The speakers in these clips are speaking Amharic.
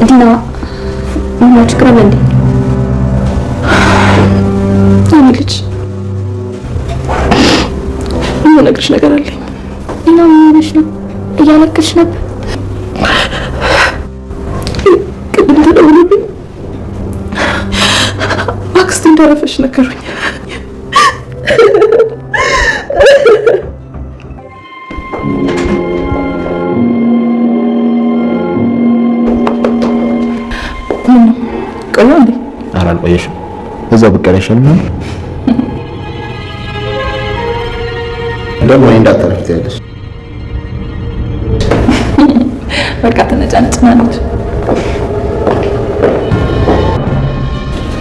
ዲና ምን ችግር አለ እንዴ? እኔ ልጅ ምን ነገርሽ ነገር አለኝ። ዲና ምን ሆነሽ ነው? እያለቀስሽ ነበር። ቅድም ተደውሎብኝ አክስቴ እንዳረፈች ነገሩኝ። ቆየሁ እንዴ? ኧረ አልቆየሽም። እዛው ብቅ ያለሽም ደግሞ እንዳታረፍት ያለሽ በቃ ተነጫንጭናለሽ።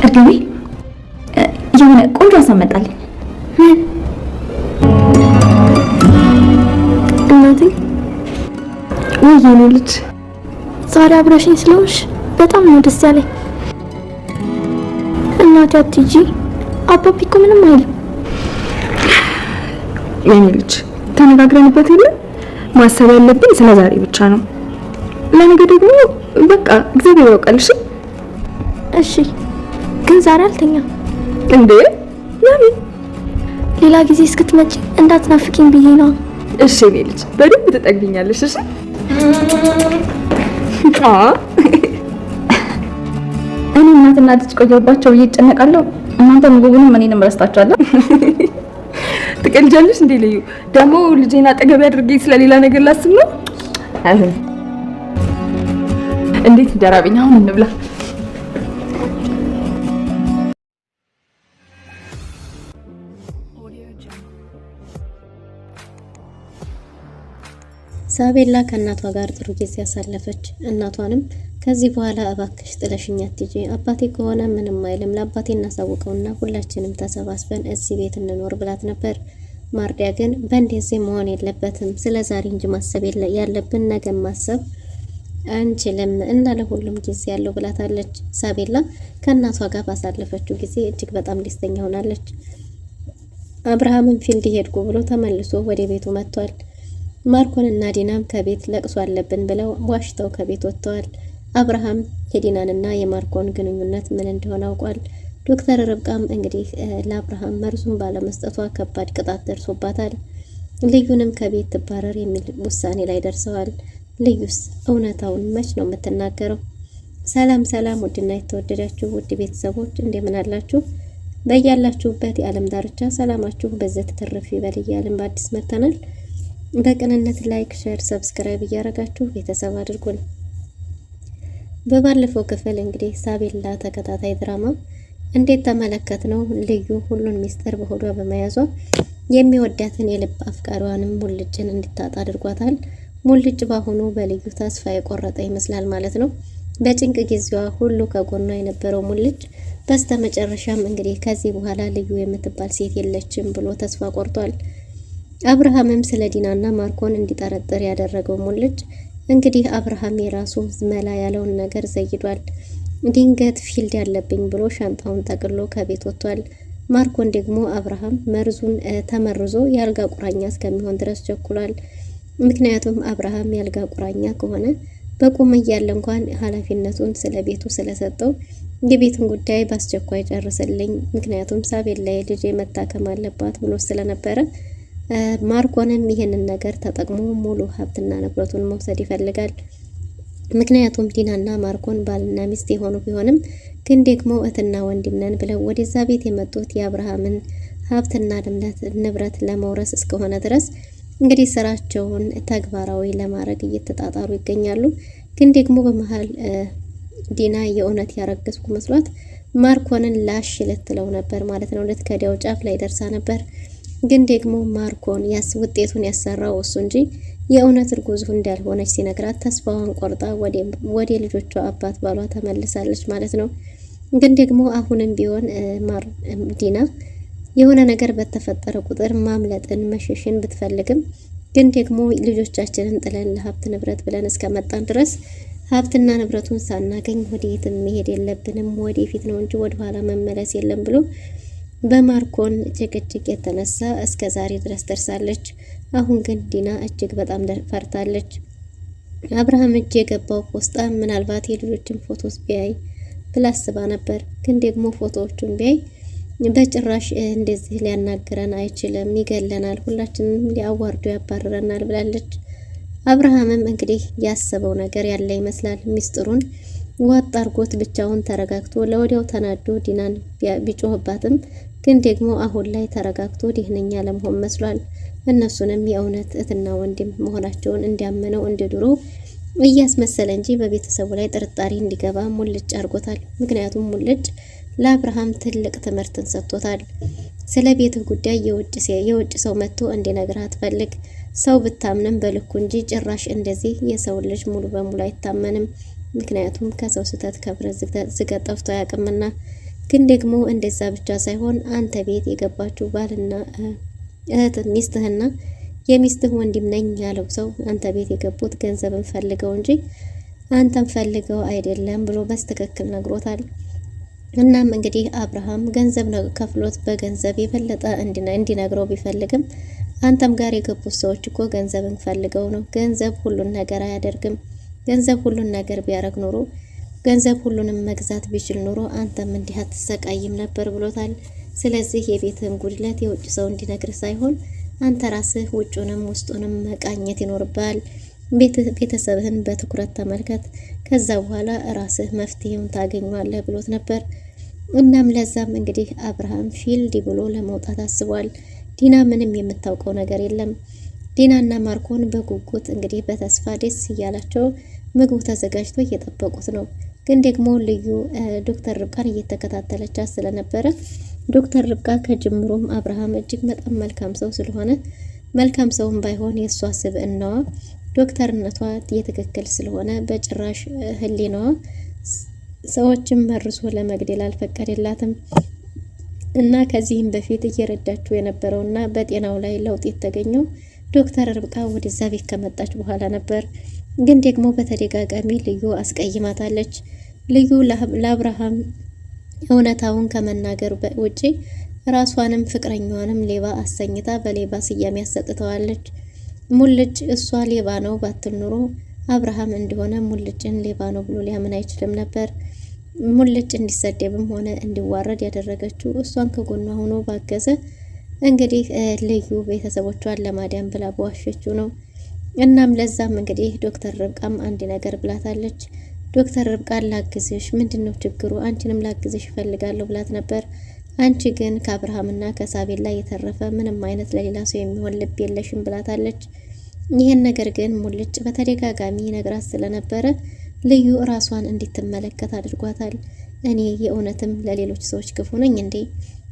እርግቤ የሆነ ቆንጆ ሀሳብ መጣልኝ። እናቴ ወይ የኔ ልጅ ዛሬ አብረሽኝ ስለሆንሽ በጣም ነው ደስ ያለኝ። እናቴ አትጂ፣ አባቢ እኮ ምንም አይልም። የኔ ልጅ ተነጋግረንበት የለ ማሰብ ያለብን ስለ ዛሬ ብቻ ነው። ለነገ ደግሞ በቃ እግዚአብሔር ያውቃል። እሺ ግን ዛሬ አልተኛም እንዴ? ለምን? ሌላ ጊዜ እስክትመጪ እንዳትናፍቂኝ ብዬ ነው። እሺ የኔ ልጅ በደንብ ትጠግኛለሽ። እሺ እኔ እናትና ልጅ ቆየሁባቸው ብዬ እጨነቃለሁ። እናንተ ምግቡንም እኔንም ረስታችኋለሁ። ትቀልጃለሽ እንዴ? ልዩ ደግሞ ልጄን አጠገብ አድርጌ ስለሌላ ነገር ላስብ ነው። እንዴት እንደራበኝ! አሁን እንብላ። ሳቤላ ከእናቷ ጋር ጥሩ ጊዜ ያሳለፈች። እናቷንም ከዚህ በኋላ እባክሽ ጥለሽኝ አትጂ፣ አባቴ ከሆነ ምንም አይልም፣ ለአባቴ እናሳውቀውና ሁላችንም ተሰባስበን እዚህ ቤት እንኖር ብላት ነበር። ማርዲያ ግን በእንደዚህ መሆን የለበትም፣ ስለ ዛሬ እንጂ ማሰብ ያለብን ነገ ማሰብ አንችልም እና ለሁሉም ጊዜ ያለው ብላታለች። ሳቤላ ከእናቷ ጋር ባሳለፈችው ጊዜ እጅግ በጣም ደስተኛ ሆናለች። አብርሃምም ፊልድ ሄድኩ ብሎ ተመልሶ ወደ ቤቱ መጥቷል። ማርኮን እና ዲናም ከቤት ለቅሶ አለብን ብለው ዋሽተው ከቤት ወጥተዋል። አብርሃም የዲናንና የማርኮን ግንኙነት ምን እንደሆነ አውቋል። ዶክተር ርብቃም እንግዲህ ለአብርሃም መርዙን ባለመስጠቷ ከባድ ቅጣት ደርሶባታል። ልዩንም ከቤት ትባረር የሚል ውሳኔ ላይ ደርሰዋል። ልዩስ እውነታውን መች ነው የምትናገረው? ሰላም ሰላም! ውድና የተወደዳችሁ ውድ ቤተሰቦች እንደምን አላችሁ? በያላችሁበት የዓለም ዳርቻ ሰላማችሁ በዘት ትርፍ ይበል እያልን በአዲስ መጥተናል። በቅንነት ላይክ፣ ሼር፣ ሰብስክራይብ እያደረጋችሁ ቤተሰብ አድርጉን። በባለፈው ክፍል እንግዲህ ሳቤላ ተከታታይ ድራማ እንዴት ተመለከት ነው ልዩ ሁሉን ሚስጥር በሆዷ በመያዟ የሚወዳትን የልብ አፍቃሪዋንም ሙልጭን እንድታጣ አድርጓታል። ሙልጭ ባሁኑ በልዩ ተስፋ የቆረጠ ይመስላል ማለት ነው። በጭንቅ ጊዜዋ ሁሉ ከጎኗ የነበረው ሙልጭ በስተመጨረሻም እንግዲህ ከዚህ በኋላ ልዩ የምትባል ሴት የለችም ብሎ ተስፋ ቆርጧል። አብርሃምም ስለ ዲናና ማርኮን እንዲጠረጥር ያደረገው ሙልጭ እንግዲህ አብርሃም የራሱ መላ ያለውን ነገር ዘይዷል። ድንገት ፊልድ ያለብኝ ብሎ ሻንጣውን ጠቅሎ ከቤት ወጥቷል። ማርኮን ደግሞ አብርሃም መርዙን ተመርዞ ያልጋ ቁራኛ እስከሚሆን ድረስ ቸኩሏል። ምክንያቱም አብርሃም ያልጋ ቁራኛ ከሆነ በቁም እያለ እንኳን ኃላፊነቱን ስለ ቤቱ ስለሰጠው የቤቱን ጉዳይ በአስቸኳይ ጨርስልኝ፣ ምክንያቱም ሳቤላ ልጅ መታከም አለባት ብሎ ስለነበረ ማርኮንም ይሄንን ነገር ተጠቅሞ ሙሉ ሀብትና ንብረቱን መውሰድ ይፈልጋል። ምክንያቱም ዲናና ማርኮን ባልና ሚስት የሆኑ ቢሆንም ግን ደግሞ እህትና ወንድም ነን ብለው ወደዛ ቤት የመጡት የአብርሃምን ሀብትና ንብረት ለመውረስ እስከሆነ ድረስ እንግዲህ ስራቸውን ተግባራዊ ለማድረግ እየተጣጣሩ ይገኛሉ። ግን ደግሞ በመሃል ዲና የእውነት ያረገዝኩ መስሏት ማርኮንን ላሽ ልትለው ነበር ማለት ነው። ልትከዳው ጫፍ ላይ ደርሳ ነበር። ግን ደግሞ ማርኮን ውጤቱን ያሰራው እሱ እንጂ የእውነት እርጉዝ እንዳልሆነች ሲነግራት ተስፋዋን ቆርጣ ወደ ልጆቿ አባት ባሏ ተመልሳለች ማለት ነው። ግን ደግሞ አሁንም ቢሆን ዲና የሆነ ነገር በተፈጠረ ቁጥር ማምለጥን መሸሽን ብትፈልግም ግን ደግሞ ልጆቻችንን ጥለን ለሀብት ንብረት ብለን እስከመጣን ድረስ ሀብትና ንብረቱን ሳናገኝ ወዴትም መሄድ የለብንም፣ ወደፊት ነው እንጂ ወደ ኋላ መመለስ የለም ብሎ በማርኮን ጭቅጭቅ የተነሳ እስከ ዛሬ ድረስ ደርሳለች። አሁን ግን ዲና እጅግ በጣም ፈርታለች። አብርሃም እጅ የገባው ፖስጣ ምናልባት የልጆችን ፎቶስ ቢያይ ብላ አስባ ነበር። ግን ደግሞ ፎቶዎቹን ቢያይ በጭራሽ እንደዚህ ሊያናግረን አይችልም፣ ይገለናል፣ ሁላችንም ሊያዋርዱ ያባረረናል ብላለች። አብርሃምም እንግዲህ ያሰበው ነገር ያለ ይመስላል። ሚስጥሩን ዋጥ አርጎት ብቻውን ተረጋግቶ ለወዲያው ተናዶ ዲናን ቢጮህባትም ግን ደግሞ አሁን ላይ ተረጋግቶ ደህነኛ ለመሆን መስሏል። እነሱንም የእውነት እህትና ወንድም መሆናቸውን እንዲያመነው እንደ ድሮ እያስመሰለ እንጂ በቤተሰቡ ላይ ጥርጣሬ እንዲገባ ሙልጭ አርጎታል። ምክንያቱም ሙልጭ ለአብርሃም ትልቅ ትምህርትን ሰጥቶታል። ስለ ቤትህ ጉዳይ የውጭ ሰው መጥቶ እንዲነግርህ አትፈልግ። ሰው ብታምንም በልኩ እንጂ ጭራሽ እንደዚህ የሰው ልጅ ሙሉ በሙሉ አይታመንም። ምክንያቱም ከሰው ስህተት ከብረት ዝገት ጠፍቶ አያውቅምና። ግን ደግሞ እንደዛ ብቻ ሳይሆን አንተ ቤት የገባችው ባልና እህት ሚስትህና የሚስትህ ወንድም ነኝ ያለው ሰው አንተ ቤት የገቡት ገንዘብን ፈልገው እንጂ አንተን ፈልገው አይደለም ብሎ በስትክክል ነግሮታል። እናም እንግዲህ አብርሃም ገንዘብ ከፍሎት በገንዘብ የበለጠ እንዲነግረው ቢፈልግም አንተም ጋር የገቡት ሰዎች እኮ ገንዘብን ፈልገው ነው። ገንዘብ ሁሉን ነገር አያደርግም። ገንዘብ ሁሉን ነገር ቢያረግ ኖሮ ገንዘብ ሁሉንም መግዛት ቢችል ኖሮ አንተም እንዲህ አትሰቃይም ነበር ብሎታል። ስለዚህ የቤትህን ጉድለት የውጭ ሰው እንዲነግርህ ሳይሆን አንተ ራስህ ውጩንም ውስጡንም መቃኘት ይኖርብሃል። ቤተሰብህን በትኩረት ተመልከት፣ ከዛ በኋላ ራስህ መፍትሄውን ታገኘዋለህ ብሎት ነበር። እናም ለዛም እንግዲህ አብርሃም ፊልድ ብሎ ለመውጣት አስቧል። ዲና ምንም የምታውቀው ነገር የለም። ዲናና ማርኮን በጉጉት እንግዲህ በተስፋ ደስ እያላቸው ምግቡ ተዘጋጅቶ እየጠበቁት ነው። ግን ደግሞ ልዩ ዶክተር ርብቃን እየተከታተለቻት ስለነበረ ዶክተር ርብቃ ከጅምሩም አብርሃም እጅግ በጣም መልካም ሰው ስለሆነ መልካም ሰውም ባይሆን የእሷ ስብዕናዋ ዶክተርነቷ የትክክል ስለሆነ በጭራሽ ህሊናዋ ሰዎችን መርሶ ለመግደል አልፈቀደላትም። እና ከዚህም በፊት እየረዳችው የነበረውና በጤናው ላይ ለውጥ የተገኘው ዶክተር ርብቃ ወደዛ ቤት ከመጣች በኋላ ነበር። ግን ደግሞ በተደጋጋሚ ልዩ አስቀይማታለች። ልዩ ለአብርሃም እውነታውን ከመናገር ውጪ ራሷንም ፍቅረኛዋንም ሌባ አሰኝታ በሌባ ስያሜ ያሰጥተዋለች። ሙልጭ እሷ ሌባ ነው ባትል ኑሮ አብርሃም እንደሆነ ሙልጭን ሌባ ነው ብሎ ሊያምን አይችልም ነበር። ሙልጭ እንዲሰደብም ሆነ እንዲዋረድ ያደረገችው እሷን ከጎኗ ሆኖ ባገዘ እንግዲህ ልዩ ቤተሰቦቿን ለማዳን ብላ በዋሸችው ነው። እናም ለዛም እንግዲህ ዶክተር ርብቃም አንድ ነገር ብላታለች። ዶክተር ርብቃን ላግዝሽ፣ ምንድነው ችግሩ? አንቺንም ላግዝሽ እፈልጋለሁ ብላት ነበር። አንቺ ግን ከአብርሃምና ከሳቤላ የተረፈ ምንም አይነት ለሌላ ሰው የሚሆን ልብ የለሽም ብላታለች። ይህን ነገር ግን ሙልጭ በተደጋጋሚ ነግራት ስለነበረ ልዩ ራሷን እንድትመለከት አድርጓታል። እኔ የእውነትም ለሌሎች ሰዎች ክፉ ነኝ እንዴ?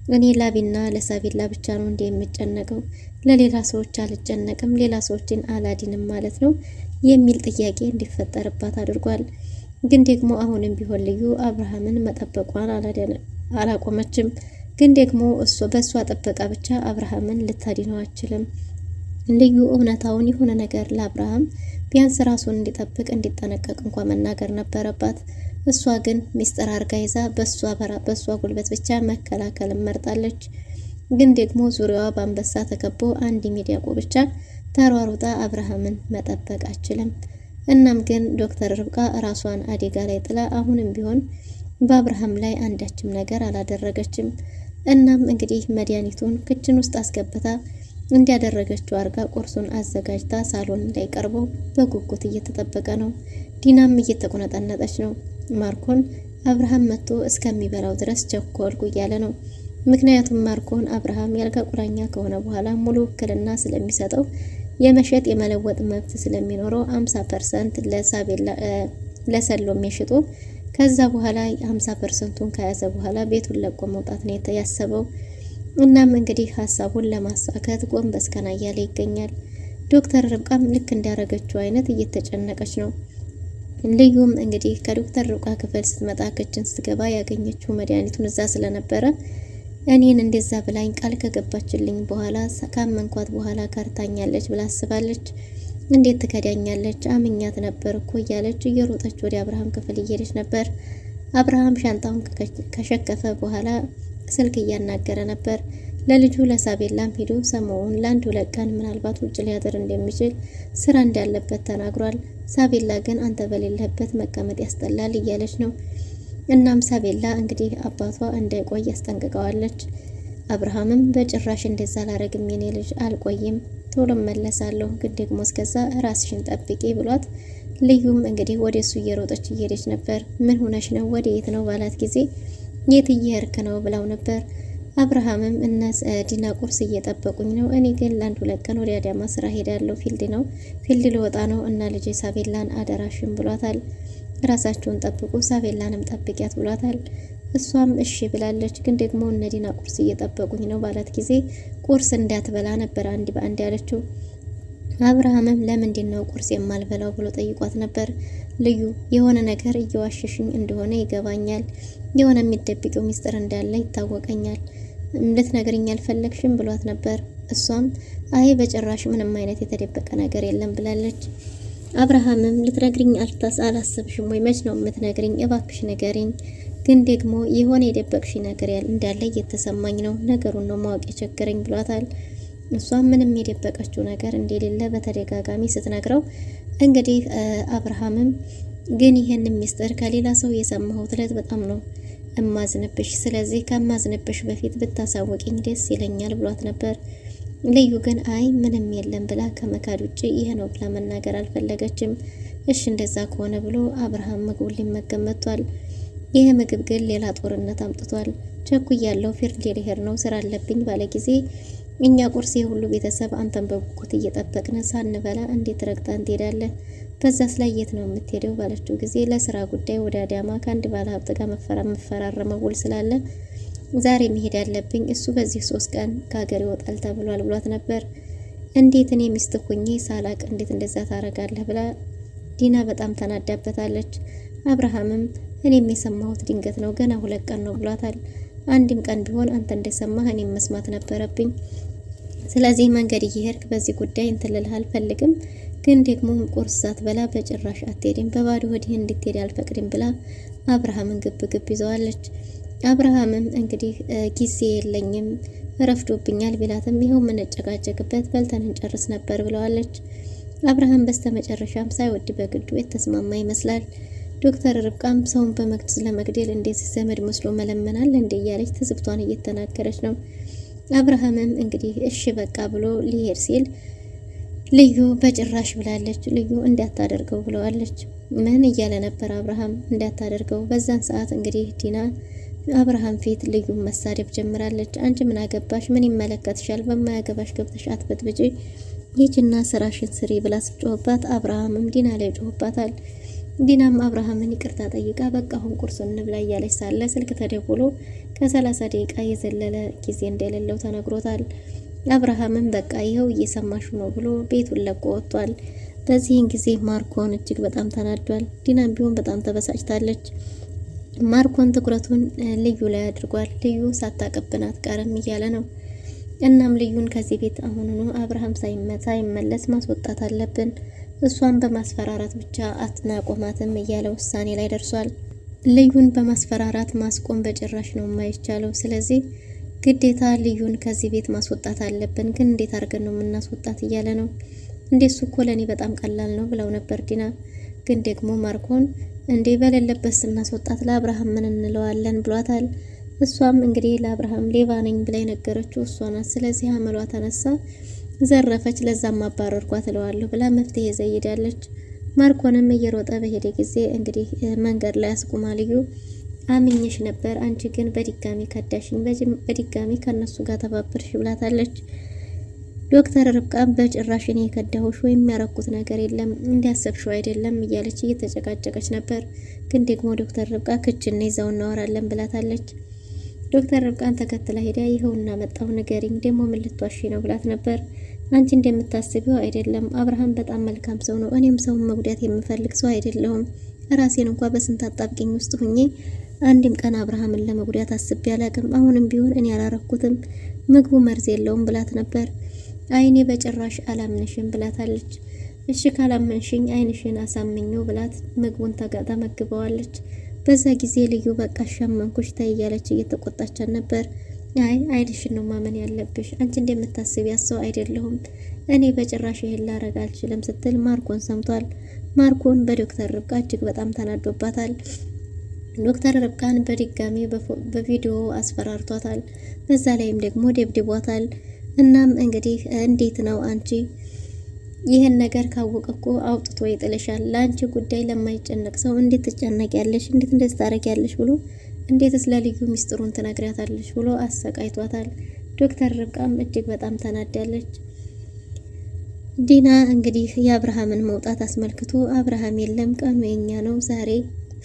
እኔ ላቢና ለሳቤላ ብቻ ነው እንዴ የምጨነቀው? ለሌላ ሰዎች አልጨነቅም፣ ሌላ ሰዎችን አላዲንም ማለት ነው የሚል ጥያቄ እንዲፈጠርባት አድርጓል። ግን ደግሞ አሁንም ቢሆን ልዩ አብርሃምን መጠበቋን አላቆመችም። ግን ደግሞ በእሷ ጥበቃ ብቻ አብርሃምን ልታድነው አትችልም። ልዩ እውነታውን የሆነ ነገር ለአብርሃም ቢያንስ ራሱን እንዲጠብቅ እንዲጠነቀቅ እንኳን መናገር ነበረባት። እሷ ግን ሚስጥር አርጋ ይዛ በእሷ ጉልበት ብቻ መከላከልን መርጣለች። ግን ደግሞ ዙሪያዋ በአንበሳ ተከቦ አንድ ሚዲያቆ ብቻ ተሯሩጣ አብርሃምን መጠበቅ አችልም። እናም ግን ዶክተር ርብቃ ራሷን አደጋ ላይ ጥላ አሁንም ቢሆን በአብርሃም ላይ አንዳችም ነገር አላደረገችም። እናም እንግዲህ መድኃኒቱን ክችን ውስጥ አስገብታ እንዲያደረገችው አርጋ ቁርሱን አዘጋጅታ ሳሎን ላይ ቀርቦ በጉጉት እየተጠበቀ ነው። ዲናም እየተቆነጠነጠች ነው። ማርኮን አብርሃም መጥቶ እስከሚበላው ድረስ ቸኮልኩ እያለ ነው። ምክንያቱም ማርኮን አብርሃም ያልጋ ቁራኛ ከሆነ በኋላ ሙሉ ውክልና ስለሚሰጠው የመሸጥ የመለወጥ መብት ስለሚኖረው 50% ለሳቤላ ለሰሎም የሽጡ ከዛ በኋላ 50%ቱን ከያዘ በኋላ ቤቱን ለቆ መውጣት ነው ያሰበው። እናም እንግዲህ ሀሳቡን ለማሳካት ጎንበስ ቀና እያለ ይገኛል። ዶክተር ርብቃም ልክ እንዳረገችው አይነት እየተጨነቀች ነው። ልዩም እንግዲህ ከዶክተር ርብቃ ክፍል ስትመጣ ክችን ስትገባ ያገኘችው መድኃኒቱን እዛ ስለነበረ እኔን እንደዛ ብላኝ ቃል ከገባችልኝ በኋላ ካመንኳት በኋላ ካርታኛለች ብላ አስባለች። እንዴት ትከዳኛለች? አምኛት ነበር እኮ እያለች እየሮጠች ወደ አብርሃም ክፍል እየሄደች ነበር። አብርሃም ሻንጣውን ከሸከፈ በኋላ ስልክ እያናገረ ነበር። ለልጁ ለሳቤላም ሄዶ ሰሞኑን ለአንድ 2 ቀን ምናልባት ውጭ ሊያድር እንደሚችል ስራ እንዳለበት ተናግሯል። ሳቤላ ግን አንተ በሌለበት መቀመጥ ያስጠላል እያለች ነው። እናም ሳቤላ እንግዲህ አባቷ እንዳይቆይ ያስጠንቅቀዋለች። አብርሃምም በጭራሽ እንደዛ ላረግም የኔ ልጅ አልቆይም፣ ቶሎ መለሳለሁ፣ ግን ደግሞ እስከዛ ራስሽን ጠብቂ ብሏት ልዩም እንግዲህ ወደሱ እየሮጠች እየሄደች ነበር። ምን ሆነሽ ነው ወደ የት ነው ባላት ጊዜ የት እየሄድክ ነው ብላው ነበር። አብርሃምም እነ ዲና ቁርስ እየጠበቁኝ ነው፣ እኔ ግን ለአንድ 2 ቀን ወደ አዳማ ስራ ሄዳለሁ፣ ፊልድ ልወጣ ነው እና ልጄ ሳቤላን አደራሽን ብሏታል። ራሳቸውን ጠብቁ፣ ሳቤላንም ጠብቂያት ብሏታል። እሷም እሺ ብላለች። ግን ደግሞ እነ ዲና ቁርስ እየጠበቁኝ ነው ባላት ጊዜ ቁርስ እንዳትበላ ነበር አንድ በአንድ ያለችው። አብርሃምም ለምንድን ነው ቁርስ የማልበላው ብሎ ጠይቋት ነበር። ልዩ የሆነ ነገር እየዋሸሽኝ እንደሆነ ይገባኛል፣ የሆነ የሚደብቂው ሚስጥር እንዳለ ይታወቀኛል፣ ልትነግሪኝ አልፈለግሽም ብሏት ነበር። እሷም አይ በጭራሽ ምንም አይነት የተደበቀ ነገር የለም ብላለች። አብርሃምም ልትነግሪኝ አላሰብሽም ወይ? መች ነው የምትነግሪኝ? እባክሽ ንገሪኝ፣ ግን ደግሞ የሆነ የደበቅሽ ነገር እንዳለ እየተሰማኝ ነው፣ ነገሩን ነው ማወቅ የቸገረኝ ብሏታል። እሷም ምንም የደበቀችው ነገር እንደሌለ በተደጋጋሚ ስትነግረው እንግዲህ አብርሃምም ግን ይሄን ሚስጥር ከሌላ ሰው የሰማሁት ዕለት በጣም ነው እማዝንብሽ፣ ስለዚህ ከማዝንብሽ በፊት ብታሳውቂኝ ደስ ይለኛል ብሏት ነበር። ልዩ ግን አይ ምንም የለም ብላ ከመካድ ውጭ ይሄ ነው ብላ መናገር አልፈለገችም። እሺ እንደዛ ከሆነ ብሎ አብርሃም ምግቡን ሊመገብ መጥቷል። ይሄ ምግብ ግን ሌላ ጦርነት አምጥቷል። ቸኩያለሁ፣ ፊርድ ልሄድ ነው፣ ስራ አለብኝ ባለ ጊዜ እኛ ቁርስ የሁሉ ቤተሰብ አንተን በጉጉት እየጠበቅን ሳንበላ እንዴት ረግጠን ትሄዳለህ? በዛስ ላይ የት ነው የምትሄደው ባለችው ጊዜ ለስራ ጉዳይ ወደ አዳማ ከአንድ ባለ ሀብት ጋር መፈራረመው ውል ስላለ ዛሬ መሄድ ያለብኝ፣ እሱ በዚህ 3 ቀን ከሀገር ይወጣል ተብሏል ብሏት ነበር። እንዴት እኔ ሚስት ሆኜ ሳላቅ እንዴት እንደዛ ታረጋለህ ብላ ዲና በጣም ተናዳበታለች። አብርሃምም እኔም የሰማሁት ድንገት ነው፣ ገና 2 ቀን ነው ብሏታል። አንድም ቀን ቢሆን አንተ እንደሰማህ እኔም መስማት ነበረብኝ። ስለዚህ መንገድ እየሄድክ በዚህ ጉዳይ እንትልልህ አልፈልግም፣ ግን ደግሞ ቁርስ ሳትበላ በጭራሽ አትሄድም፣ በባዶ ሆድህ እንድትሄድ አልፈቅድም ብላ አብርሃምን ግብ ይዘዋለች። አብርሃምም እንግዲህ ጊዜ የለኝም ረፍዶብኛል ቢላትም ይኸው የምንጨቃጨቅበት በልተን እንጨርስ ነበር ብለዋለች። አብርሃም በስተመጨረሻም ሳይወድ በግዱ የተስማማ ይመስላል። ዶክተር ርብቃም ሰውን ለመግደል እንዴት ዘመድ መስሎ መለመናል እንደ እያለች ትዝብቷን እየተናገረች ነው። አብርሃምም እንግዲህ እሺ በቃ ብሎ ሊሄድ ሲል ልዩ በጭራሽ ብላለች። ልዩ እንዳታደርገው ብለዋለች። ምን እያለ ነበር አብርሃም? እንዳታደርገው። በዛን ሰዓት እንግዲህ ዲና አብርሃም ፊት ልዩ መሳደብ ጀምራለች። አንቺ ምን አገባሽ? ምን ይመለከትሻል? በማያገባሽ ገብተሽ አትበጥብጪ፣ ይህችና ስራሽን ስሪ ብላ ስትጮህባት አብርሃምም ዲና ላይ ጮህባታል። ዲናም አብርሃምን ይቅርታ ጠይቃ በቃ አሁን ቁርስ እንብላ እያለች ሳለ ስልክ ተደውሎ ከ30 ደቂቃ የዘለለ ጊዜ እንደሌለው ተነግሮታል። አብርሃምን በቃ ይኸው እየሰማሹ ነው ብሎ ቤቱን ለቆ ወጥቷል። በዚህን ጊዜ ማርኮን እጅግ በጣም ተናዷል። ዲናም ቢሆን በጣም ተበሳጭታለች። ማርኮን ትኩረቱን ልዩ ላይ አድርጓል። ልዩ ሳታቀብን አትቀርም እያለ ነው። እናም ልዩን ከዚህ ቤት አሁኑኑ አብርሃም ሳይመለስ ማስወጣት አለብን፣ እሷን በማስፈራራት ብቻ አትናቆማትም እያለ ውሳኔ ላይ ደርሷል። ልዩን በማስፈራራት ማስቆም በጭራሽ ነው የማይቻለው። ስለዚህ ግዴታ ልዩን ከዚህ ቤት ማስወጣት አለብን። ግን እንዴት አድርገን ነው የምናስወጣት እያለ ነው። እንደሱ እኮ ለኔ በጣም ቀላል ነው ብለው ነበር ዲና። ግን ደግሞ ማርኮን እንዴ በሌለበት ስናስወጣት ለአብርሃም ምን እንለዋለን ብሏታል። እሷም እንግዲህ ለአብርሃም ሌባ ነኝ ብላ የነገረችው እሷ ናት። ስለዚህ አመሏ ተነሳ፣ ዘረፈች፣ ለዛም አባረርኳት እለዋለሁ ብላ መፍትሄ ዘይዳለች። ማርኮንም እየሮጠ በሄደ ጊዜ እንግዲህ መንገድ ላይ አስቁማ ልዩ አምኜሽ ነበር፣ አንቺ ግን በድጋሚ ከዳሽኝ፣ በድጋሚ ከነሱ ጋር ተባበርሽ ብላታለች። ዶክተር ርብቃም በጭራሽ እኔ የከዳሁሽ ወይም ያረኩት ነገር የለም እንዲያሰብሽው አይደለም እያለች እየተጨቃጨቀች ነበር። ግን ደግሞ ዶክተር ርብቃ ክችን ይዘው እናወራለን ብላታለች። ዶክተር ርብቃን ተከትላ ሄዳ ይኸውና መጣሁ ንገሪኝ፣ ደግሞ ምን ልትዋሺ ነው ብላት ነበር። አንቺ እንደምታስቢው አይደለም፣ አብርሃም በጣም መልካም ሰው ነው። እኔም ሰውን መጉዳት የምፈልግ ሰው አይደለሁም። ራሴን እንኳን በስንት አጣብቂኝ ውስጥ ሁኜ አንድም ቀን አብርሃምን ለመጉዳት አስቤ አላቅም። አሁንም ቢሆን እኔ አላረኩትም፣ ምግቡ መርዝ የለውም ብላት ነበር። አይኔ በጭራሽ አላምንሽም ብላታለች። እሺ ካላመንሽኝ አይንሽን አሳምኘው ብላት ምግቡን ተመግበዋለች። በዛ ጊዜ ልዩ በቃ ሻመንኩሽ ታይ እያለች እየተቆጣቻት ነበር። አይ አይንሽን ነው ማመን ያለብሽ፣ አንቺ እንደምታስብ ያሰው አይደለሁም፣ እኔ በጭራሽ ይሄን ላረግ አልችልም ስትል ማርኮን ሰምቷል። ማርኮን በዶክተር ርብቃ እጅግ በጣም ተናዶባታል። ዶክተር ርብቃን በድጋሚ በቪዲዮ አስፈራርቷታል። በዛ ላይም ደግሞ ደብድቧታል። እናም እንግዲህ እንዴት ነው አንቺ ይህን ነገር ካወቀ እኮ አውጥቶ ይጥልሻል። ለአንቺ ጉዳይ ለማይጨነቅ ሰው እንዴት ትጨነቂያለሽ? እንዴት እንደዚህ ታረጊያለሽ? ብሎ እንዴትስ ለልዩ ሚስጥሩን ትነግሪያታለሽ? ብሎ አሰቃይቷታል። ዶክተር ርብቃም እጅግ በጣም ተናዳለች። ዲና እንግዲህ የአብርሃምን መውጣት አስመልክቶ አብርሃም የለም ቀኑ የኛ ነው ዛሬ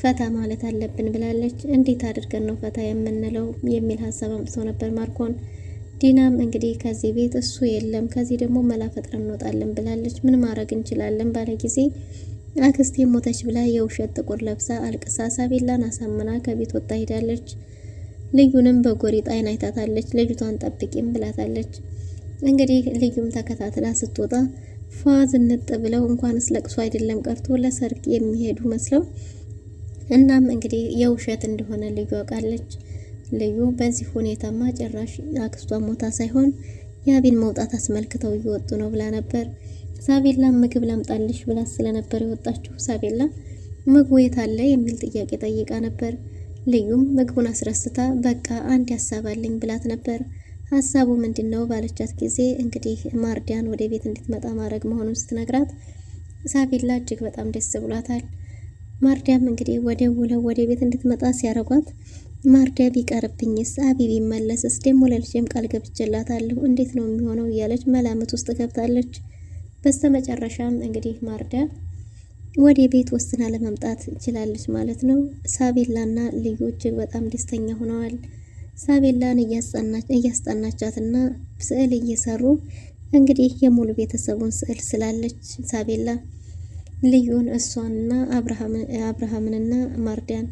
ፈታ ማለት አለብን ብላለች። እንዴት አድርገን ነው ፈታ የምንለው የሚል ሀሳብ አምጥቶ ነበር ማርኮን። ዲናም እንግዲህ ከዚህ ቤት እሱ የለም ከዚህ ደግሞ መላ ፈጥረን እንወጣለን ብላለች። ምን ማድረግ እንችላለን ባለ ጊዜ አክስቴ ሞተች ብላ የውሸት ጥቁር ለብሳ አልቅሳ ሳቤላን አሳምና ከቤት ወጣ ሄዳለች። ልዩንም በጎሪጥ አይን አይታታለች። ልጅቷን ጠብቂም ብላታለች። እንግዲህ ልዩም ተከታትላ ስትወጣ ፏ ዝንጥ ብለው እንኳንስ ለቅሶ አይደለም ቀርቶ ለሰርግ የሚሄዱ መስለው እናም እንግዲህ የውሸት እንደሆነ ልዩ አውቃለች። ልዩ በዚህ ሁኔታማ ጭራሽ አክስቷ ሞታ ሳይሆን የአቢን መውጣት አስመልክተው እየወጡ ነው ብላ ነበር። ሳቤላ ምግብ ላምጣልሽ ብላ ስለነበር የወጣችው ሳቤላ ምግቡ የት አለ የሚል ጥያቄ ጠይቃ ነበር። ልዩም ምግቡን አስረስታ በቃ አንድ ሀሳብ አለኝ ብላት ነበር። ሀሳቡ ምንድነው ባለቻት ጊዜ እንግዲህ ማርዲያን ወደ ቤት እንድትመጣ ማድረግ መሆኑን ስትነግራት ሳቤላ እጅግ በጣም ደስ ብሏታል። ማርዲያም እንግዲህ ወደ ቤት እንድትመጣ ሲያረጓት ማርዲያ ቢቀርብኝስ አቢ ቢመለስስ ደግሞ ለልጄም ቃል ገብቼላታለሁ እንዴት ነው የሚሆነው እያለች መላምት ውስጥ ገብታለች። በስተመጨረሻም እንግዲህ ማርዲያ ወደ ቤት ወስና ለመምጣት ትችላለች ማለት ነው። ሳቤላና ልዩ እጅግ በጣም ደስተኛ ሆነዋል። ሳቤላን እያስጠናቻትና ስዕል እየሰሩ እንግዲህ የሙሉ ቤተሰቡን ስዕል ስላለች ሳቤላ ልዩን እሷንና አብርሃምንና ማርዲያን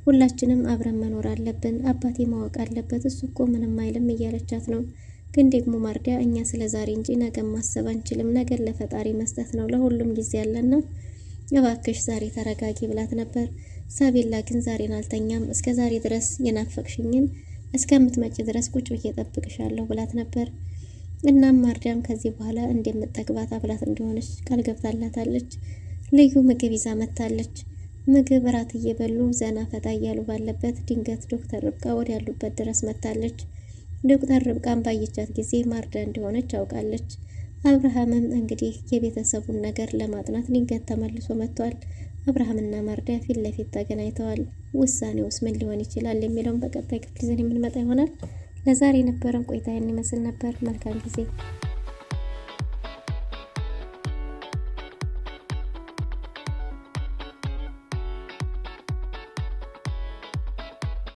ሁላችንም አብረን መኖር አለብን፣ አባቴ ማወቅ አለበት፣ እሱ እኮ ምንም አይልም እያለቻት ነው። ግን ደግሞ ማርዲያ እኛ ስለ ዛሬ እንጂ ነገ ማሰብ አንችልም፣ ነገር ለፈጣሪ መስጠት ነው፣ ለሁሉም ጊዜ ያለና እባክሽ ዛሬ ተረጋጊ ብላት ነበር። ሳቤላ ግን ዛሬን አልተኛም፣ እስከ ዛሬ ድረስ የናፈቅሽኝን እስከምትመጪ ድረስ ቁጭ ብዬ እጠብቅሻለሁ ብላት ነበር። እናም ማርዲያም ከዚህ በኋላ እንደምትጠግባት አብላት እንደሆነች ቃል ገብታላታለች። ልዩ ምግብ ይዛ መታለች። ምግብ እራት እየበሉ ዘና ፈታ እያሉ ባለበት ድንገት ዶክተር ርብቃ ወደ ያሉበት ድረስ መታለች። ዶክተር ርብቃን ባየቻት ጊዜ ማርዲያ እንደሆነች አውቃለች። አብርሃምም እንግዲህ የቤተሰቡን ነገር ለማጥናት ድንገት ተመልሶ መጥቷል። አብርሃምና ማርዲያ ፊት ለፊት ተገናኝተዋል። ውሳኔውስ ምን ሊሆን ይችላል የሚለውን በቀጣይ ክፍል ይዘን የምንመጣ ይሆናል። ለዛሬ የነበረን ቆይታ ይመስል ነበር። መልካም ጊዜ